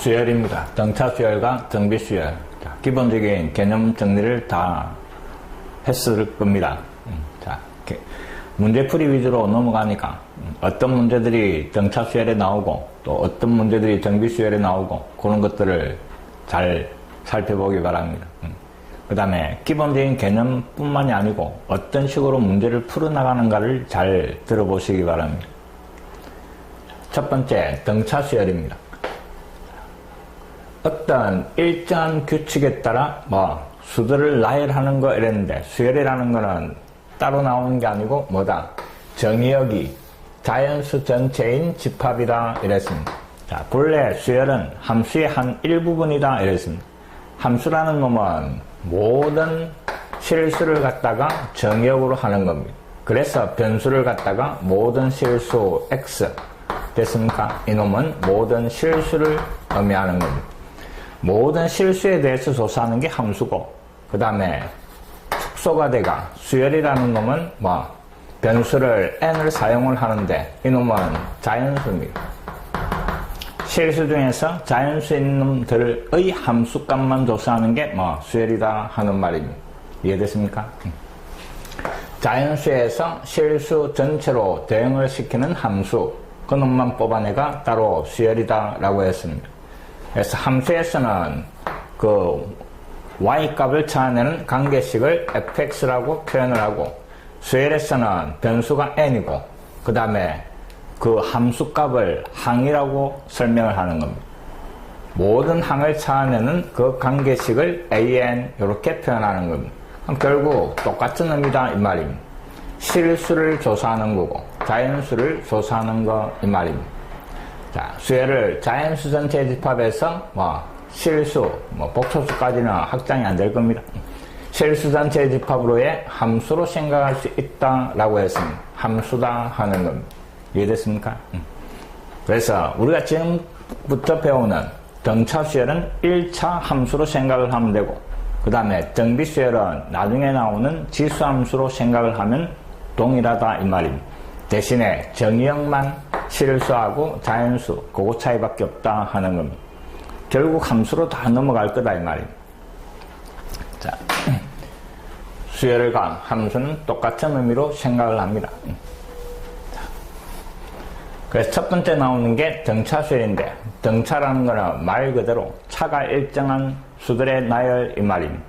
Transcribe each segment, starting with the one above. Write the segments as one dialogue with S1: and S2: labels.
S1: 수열입니다. 등차 수열과 정비 수열. 자, 기본적인 개념 정리를 다 했을 겁니다. 자, 문제풀이 위주로 넘어가니까 어떤 문제들이 등차 수열에 나오고 또 어떤 문제들이 정비 수열에 나오고 그런 것들을 잘 살펴보기 바랍니다. 그 다음에 기본적인 개념뿐만이 아니고 어떤 식으로 문제를 풀어나가는가를 잘 들어보시기 바랍니다. 첫 번째, 등차 수열입니다. 어떤 일정한 규칙에 따라 수들을 나열하는 거 이랬는데 수열이라는 거는 따로 나오는 게 아니고 뭐다? 정의역이 자연수 전체인 집합이다 이랬습니다. 자, 본래 수열은 함수의 한 일부분이다 이랬습니다. 함수라는 놈은 모든 실수를 갖다가 정의역으로 하는 겁니다. 그래서 변수를 갖다가 모든 실수 x 됐습니까? 이놈은 모든 실수를 의미하는 겁니다. 모든 실수에 대해서 조사하는 게 함수고 그 다음에 축소가 돼가 수열이라는 놈은 변수를 n을 사용을 하는데 이놈은 자연수입니다. 실수 중에서 자연수인 놈들의 함수값만 조사하는 게 수열이다 하는 말입니다. 이해됐습니까? 자연수에서 실수 전체로 대응을 시키는 함수 그 놈만 뽑아내가 따로 수열이다 라고 했습니다. 그래서 함수에서는 그 y값을 찾아내는 관계식을 fx라고 표현을 하고 수열에서는 변수가 n이고 그 다음에 그 함수값을 항이라고 설명을 하는 겁니다. 모든 항을 찾아내는 그 관계식을 an 이렇게 표현하는 겁니다. 그럼 결국 똑같은 의미다 이 말입니다. 실수를 조사하는 거고 자연수를 조사하는 거 이 말입니다. 자, 수열을 자연수 전체 집합에서 실수, 복소수까지는 확장이 안 될 겁니다. 실수 전체 집합으로의 함수로 생각할 수 있다라고 했습니다. 함수다 하는 겁니다. 이해됐습니까? 그래서 우리가 지금부터 배우는 등차 수열은 1차 함수로 생각을 하면 되고 그 다음에 정비 수열은 나중에 나오는 지수 함수로 생각을 하면 동일하다 이 말입니다. 대신에 정의역만 실수하고 자연수 그거 차이밖에 없다 하는 겁니다. 결국 함수로 다 넘어갈 거다 이 말입니다. 자, 수열과 함수는 똑같은 의미로 생각을 합니다. 그래서 첫 번째 나오는 게 등차 수열인데 등차라는 거는 말 그대로 차가 일정한 수들의 나열 이 말입니다.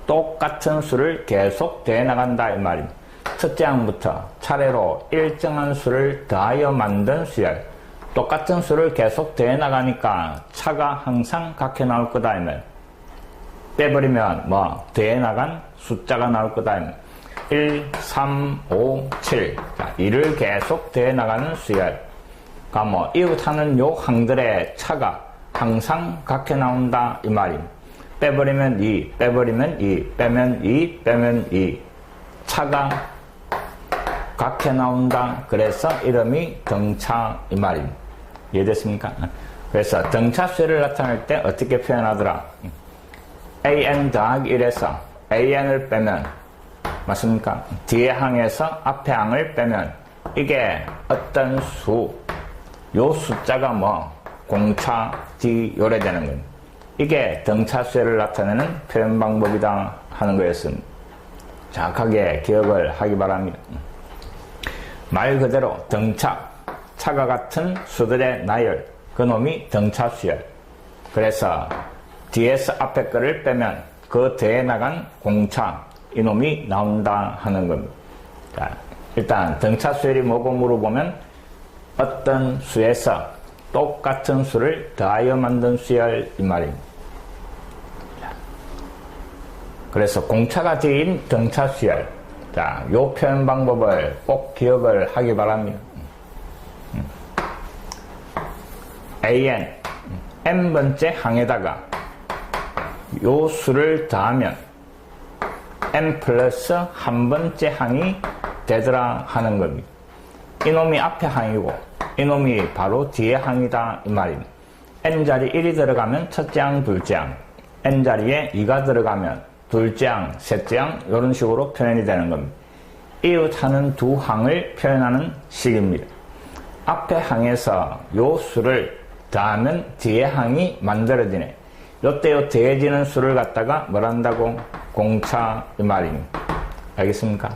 S1: 똑같은 수를 계속 더해 나간다 이 말입니다. 첫째 항부터 차례로 일정한 수를 더하여 만든 수열 똑같은 수를 계속 더해 나가니까 차가 항상 같게 나올 거다 이면 빼버리면 더해 나간 숫자가 나올 거다 이면 1, 3, 5, 7 자, 이를 계속 더해 나가는 수열 그러니까 이웃하는 요 항들의 차가 항상 같게 나온다 이 말입니다. 빼버리면 2, 빼버리면 2, 빼면 2, 빼면 2 차가 같게 나온다. 그래서 이름이 등차 이 말입니다. 이해됐습니까? 그래서 등차 수열을 나타낼 때 어떻게 표현하더라? an 더하기 1에서 an을 빼면 맞습니까? 뒤에 항에서 앞에 항을 빼면 이게 어떤 수, 요 숫자가 공차, d 요래 되는 겁니다. 이게 등차 수열을 나타내는 표현 방법이다 하는 거였습니다. 정확하게 기억을 하기 바랍니다. 말 그대로 등차, 차가 같은 수들의 나열, 그 놈이 등차 수열. 그래서 뒤에서 앞에 거를 빼면 그 더해 나간 공차, 이놈이 나온다 하는 겁니다. 자, 일단 등차 수열이 뭐고 물어보면 어떤 수에서 똑같은 수를 더하여 만든 수열 이 말입니다. 그래서 공차가 뒤인 등차 수열. 자, 요 표현 방법을 꼭 기억을 하기 바랍니다. an, n번째 항에다가 요 수를 더하면 n 플러스 한 번째 항이 되더라 하는 겁니다. 이놈이 앞에 항이고 이놈이 바로 뒤에 항이다 이 말입니다. n자리 1이 들어가면 첫째 항, 둘째 항 n자리에 2가 들어가면 둘째 항, 셋째 항 이런 식으로 표현이 되는 겁니다. 이웃하는 두 항을 표현하는 식입니다. 앞에 항에서 요 수를 더하면 뒤에 항이 만들어지네. 요때 요 더해지는 수를 갖다가 뭘 한다고? 공차 이 말입니다. 알겠습니까?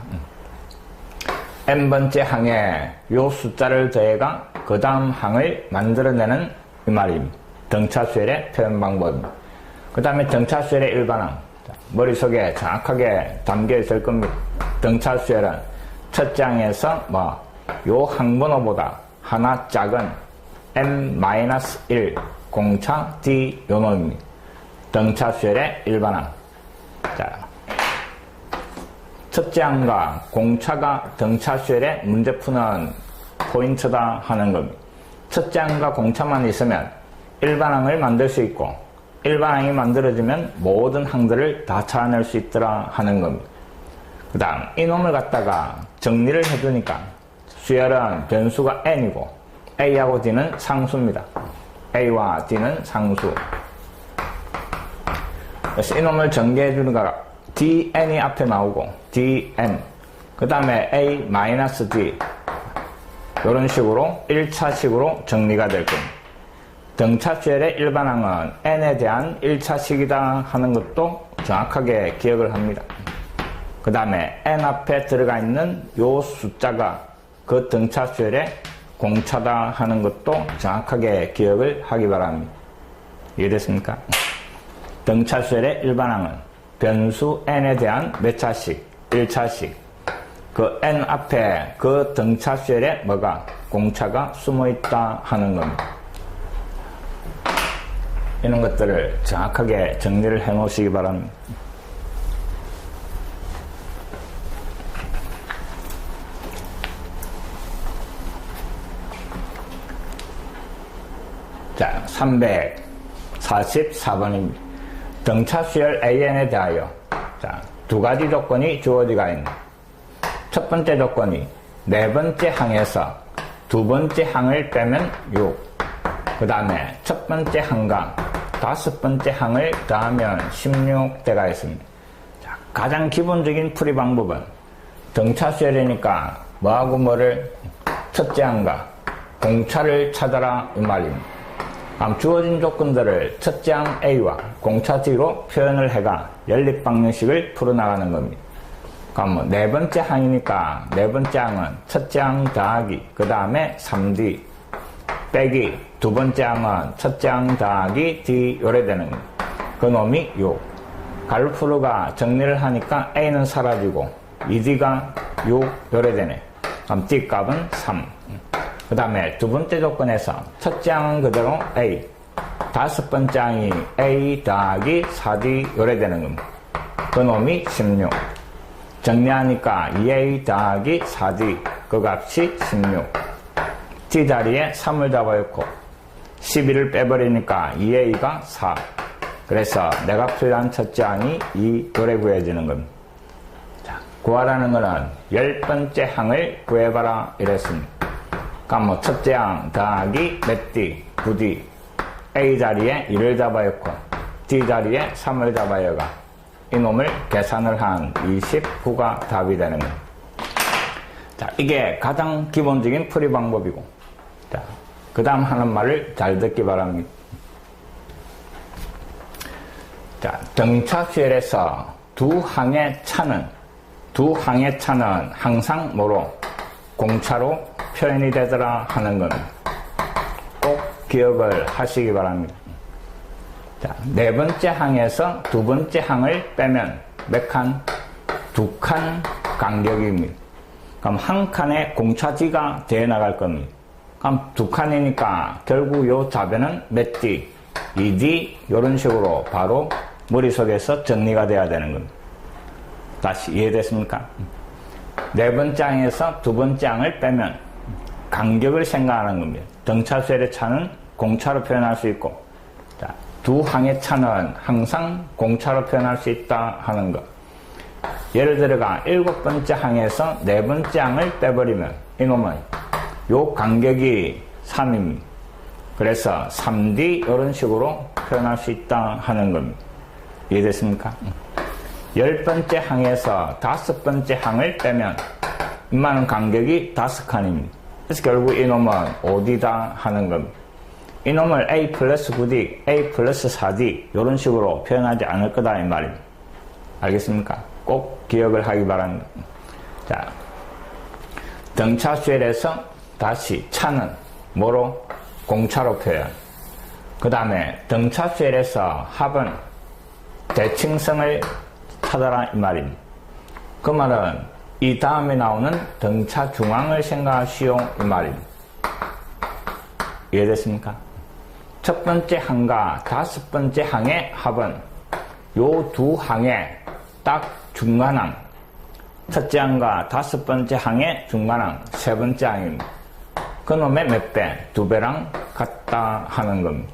S1: n번째 항에 요 숫자를 더해가 그 다음 항을 만들어내는 이 말입니다. 등차수열의 표현 방법입니다. 그 다음에 등차수열의 일반항. 머릿속에 정확하게 담겨 있을 겁니다. 등차수열은 첫째 항에서 요 항번호보다 하나 작은 n-1 공차 d 요 놈입니다. 등차수열의 일반항. 자, 첫째 항과 공차가 등차수열의 문제 푸는 포인트다 하는 겁니다. 첫째 항과 공차만 있으면 일반항을 만들 수 있고 일반항이 만들어지면 모든 항들을 다 찾아낼 수 있더라 하는 겁니다. 그 다음 이놈을 갖다가 정리를 해주니까 수열은 변수가 n이고 a하고 d는 상수입니다. a와 d는 상수. 그래서 이놈을 전개해주니까 dn이 앞에 나오고 dn 그 다음에 a-d 이런 식으로 1차식으로 정리가 될 겁니다. 등차수열의 일반항은 n에 대한 1차식이다 하는 것도 정확하게 기억을 합니다. 그 다음에 n 앞에 들어가 있는 요 숫자가 그 등차수열의 공차다 하는 것도 정확하게 기억을 하기 바랍니다. 이해됐습니까? 등차수열의 일반항은 변수 n에 대한 몇 차식? 1차식. 그 n 앞에 그 등차수열에 뭐가? 공차가 숨어있다 하는 겁니다. 이런 것들을 정확하게 정리를 해 놓으시기 바랍니다. 자, 344번입니다. 등차수열 AN에 대하여 자, 두 가지 조건이 주어지가 있는. 첫 번째 조건이 네 번째 항에서 두 번째 항을 빼면 6. 그 다음에 첫 번째 항과 다섯 번째 항을 더하면 16대가 있습니다. 자, 가장 기본적인 풀이 방법은 등차수열이니까 뭐하고 뭐를 첫째 항과 공차를 찾아라 이 말입니다. 그럼 주어진 조건들을 첫째 항 A와 공차 D로 표현을 해가 연립방정식을 풀어나가는 겁니다. 그럼 네 번째 항이니까 네 번째 항은 첫째 항 더하기 그 다음에 3D 빼기 두 번째 항은 첫째 항 더하기 D 요래 되는 겁니다. 그 놈이 6. 갈루프르가 정리를 하니까 A는 사라지고 2D가 6 요래 되네. 그럼 D 값은 3. 그 다음에 두 번째 조건에서 첫째 항은 그대로 A, 다섯 번째 항이 A 더하기 4D 요래 되는 겁니다. 그 놈이 16. 정리하니까 2A 더하기 4D 그 값이 16. D 자리에 3을 잡아놓고 12를 빼버리니까 2A가 4. 그래서 내가 표현한 첫째 항이 2 요래 구해지는 겁니다. 자, 구하라는 거는 10번째 항을 구해봐라 이랬습니다. 그럼 첫째 항 더하기 몇 D? 9D. A 자리에 2를 잡아놓고 D 자리에 3을 잡아여가 이놈을 계산을 한 29가 답이 되는 겁니다. 자, 이게 가장 기본적인 풀이 방법이고, 자, 그 다음 하는 말을 잘 듣기 바랍니다. 자, 등차수열에서 두 항의 차는 항상 뭐로? 공차로 표현이 되더라 하는 겁니다. 꼭 기억을 하시기 바랍니다. 자, 네 번째 항에서 두 번째 항을 빼면 몇 칸? 2칸 간격입니다. 그럼 한 칸에 공차지가 되어 나갈 겁니다. 그럼 2칸이니까 결국 요 답에는 몇 D? 2D 이런 식으로 바로 머릿속에서 정리가 돼야 되는 겁니다. 다시 이해됐습니까? 네 번째 항에서 두 번째 항을 빼면 간격을 생각하는 겁니다. 등차수열의 차는 공차로 표현할 수 있고, 자, 두 항의 차는 항상 공차로 표현할 수 있다 하는 것. 예를 들어가 7번째 항에서 네 번째 항을 빼버리면 이놈은 요 간격이 3입니다. 그래서 3D 이런 식으로 표현할 수 있다 하는 겁니다. 이해됐습니까? 10번째 항에서 5번째 항을 빼면 이만한 간격이 5칸입니다. 그래서 결국 이놈은 어디다 하는 겁니다. 이놈을 A 플러스 9D, A 플러스 4D 이런 식으로 표현하지 않을 거다 이 말입니다. 알겠습니까? 꼭 기억을 하기 바랍니다. 자, 등차수열에서 다시 차는 뭐로? 공차로 표현. 그 다음에 등차수열에서 합은 대칭성을 찾아라 이 말입니다. 그 말은 이 다음에 나오는 등차 중앙을 생각하시오 이 말입니다. 이해됐습니까? 첫 번째 항과 다섯 번째 항의 합은 요 두 항의 딱 중간항, 첫째 항과 다섯 번째 항의 중간항, 세 번째 항입니다. 그놈의 몇 배? 두 배랑 같다 하는 겁니다.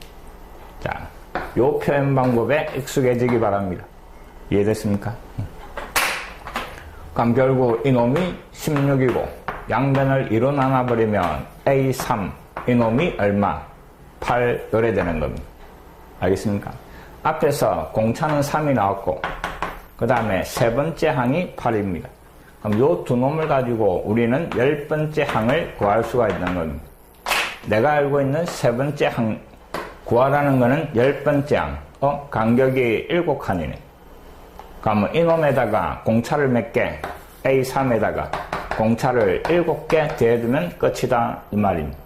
S1: 자, 요 표현 방법에 익숙해지기 바랍니다. 이해됐습니까? 그럼 결국 이놈이 16이고 양변을 2로 나눠버리면 A3 이놈이 얼마? 8 요래 되는 겁니다. 알겠습니까? 앞에서 공차는 3이 나왔고 그 다음에 세 번째 항이 8입니다. 그럼 요 두 놈을 가지고 우리는 10번째 항을 구할 수가 있는 겁니다. 내가 알고 있는 세 번째 항 구하라는 거는 10번째 항, 간격이 7칸이네. 그러면 이놈에다가 공차를 몇 개? A3에다가 공차를 7개 더해두면 끝이다 이 말입니다.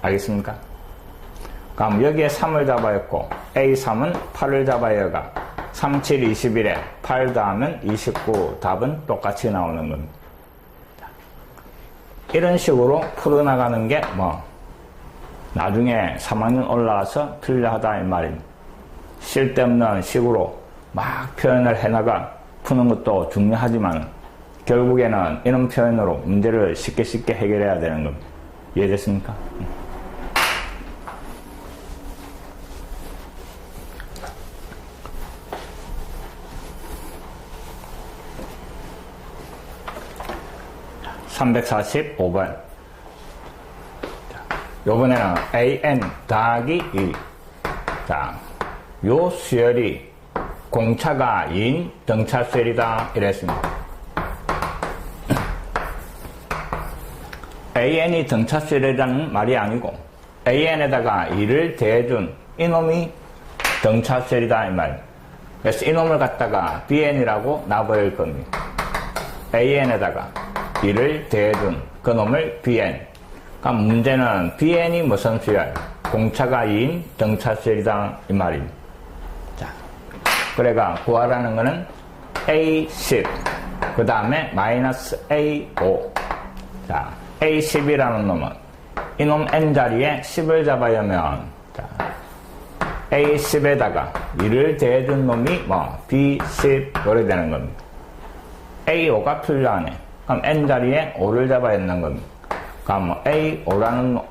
S1: 알겠습니까? 그럼 여기에 3을 잡아야 했고 A3은 8을 잡아야 해가 3, 7, 21에 8 더하면 29 답은 똑같이 나오는 겁니다. 이런 식으로 풀어나가는 게 나중에 3학년 올라와서 틀려하다 이 말입니다. 쓸데없는 식으로 막 표현을 해나가 푸는 것도 중요하지만 결국에는 이런 표현으로 문제를 쉽게 해결해야 되는 겁니다. 이해됐습니까? (345번) 요번에는 AN 더하기 1. 자, 요 수열이 공차가 2인 등차 수열이다 이랬습니다. AN이 등차 수열이라는 말이 아니고 AN에다가 2를 더해준 이놈이 등차 수열이다 이 말. 그래서 이놈을 갖다가 BN이라고 놔버릴 겁니다. AN에다가 2를 더해준 그놈을 BN. 그럼 문제는 BN이 무슨 수열? 공차가 2인 등차 수열이다 이 말입니다. 자, 그래가 구하라는 거는 A10 그 다음에 마이너스 A5. 자, A10이라는 놈은 이놈 N자리에 10을 잡아야 하면 자, A10에다가 2를 더해준 놈이 B10 요래 되는 겁니다. A5가 필요하네. 그럼 N자리에 5를 잡아야 하는 겁니다. 그럼 A5라는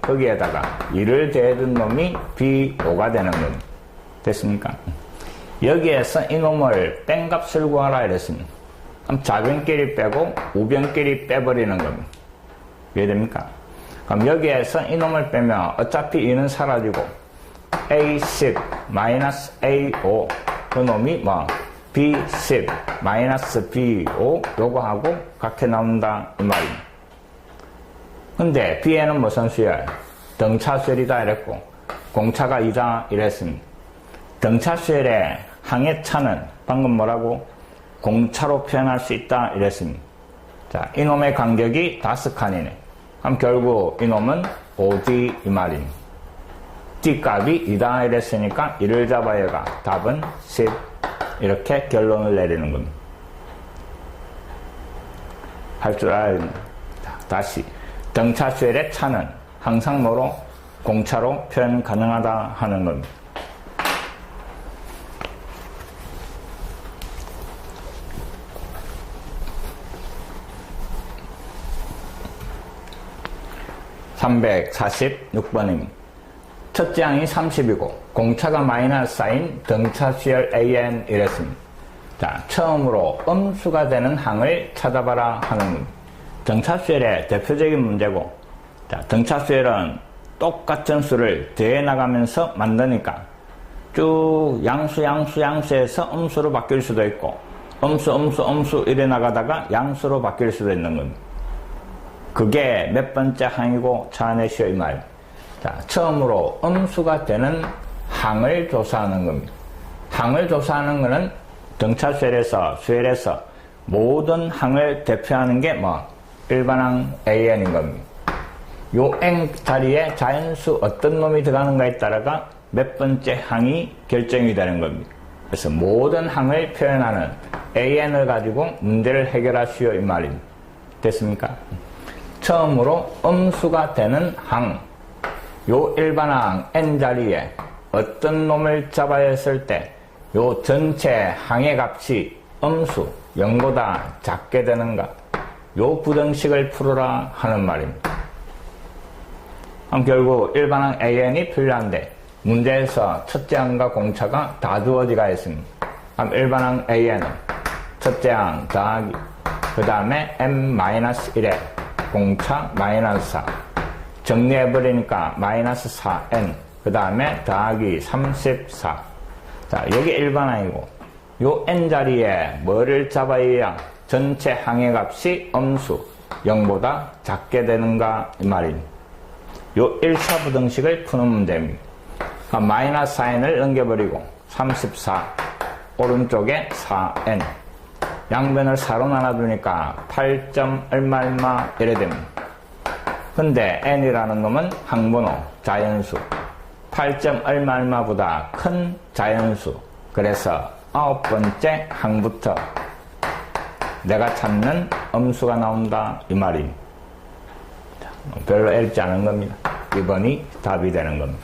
S1: 거기에다가 2를 더해준 놈이 B5가 되는 겁니다. 됐습니까? 여기에서 이놈을 뺀값을 구하라 이랬습니다. 그럼 좌변끼리 빼고 우변끼리 빼버리는 겁니다. 이해됩니까? 그럼 여기에서 이놈을 빼면 어차피 2는 사라지고 A10 마이너스 A5 그 놈이 B10 마이너스 B5 요거 하고 같게 나온다 이 말입니다. 근데 B에는 무슨 수열? 등차 수열이다 이랬고 공차가 2다 이랬습니다. 등차 수열의 항의 차는 방금 뭐라고? 공차로 표현할 수 있다 이랬습니다. 자, 이놈의 간격이 5칸이네. 그럼 결국 이놈은 5D 이 말입니다. D값이 2다 이랬으니까 1을 잡아야가 답은 10 이렇게 결론을 내리는 겁니다. 할 줄 알아야 됩니다. 다시 등차 수열의 차는 항상 뭐로? 공차로 표현 가능하다 하는 겁니다. (346번입니다) 첫째 항이 30이고 공차가 마이너스인 등차 수열 AN 이랬습니다. 자, 처음으로 음수가 되는 항을 찾아봐라 하는 겁니다. 등차 수열의 대표적인 문제고, 자, 등차 수열은 똑같은 수를 더해 나가면서 만드니까 쭉 양수에서 음수로 바뀔 수도 있고 음수 이래 나가다가 양수로 바뀔 수도 있는 겁니다. 그게 몇 번째 항이고 찾아내시오 이 말. 자, 처음으로 음수가 되는 항을 조사하는 겁니다. 항을 조사하는 것은 등차수열에서 수열에서 모든 항을 대표하는 게 일반항 AN인 겁니다. 요 N 자리에 자연수 어떤 놈이 들어가는가에 따라가 몇 번째 항이 결정이 되는 겁니다. 그래서 모든 항을 표현하는 AN을 가지고 문제를 해결하시오 이 말입니다. 됐습니까? 처음으로 음수가 되는 항, 요 일반항 N 자리에 어떤 놈을 잡아야 했을 때 요 전체 항의 값이 음수 0보다 작게 되는가, 요 부등식을 풀어라 하는 말입니다. 그럼 결국 일반항 AN이 필요한데 문제에서 첫째 항과 공차가 다 주어지가 있습니다. 그럼 일반항 AN은 첫째 항 더하기 그 다음에 m-1에 공차 -4 정리해버리니까 -4n 그 다음에 더하기 34. 자, 여기 일반항이고 요 n 자리에 뭐를 잡아야 전체 항의 값이 음수 0보다 작게 되는가 이 말입니다. 요 1차 부등식을 푸는 문제입니다. -4n을 넘겨버리고 34 오른쪽에 4n 양변을 4로 나눠두니까 8. 얼마 이래 됩니다. 근데 n이라는 놈은 항번호 자연수 8. 얼마보다 큰 자연수, 그래서 9번째 항부터 내가 찾는 음수가 나온다 이 말입니다. 별로 어렵지 않은 겁니다. 2번이 답이 되는 겁니다.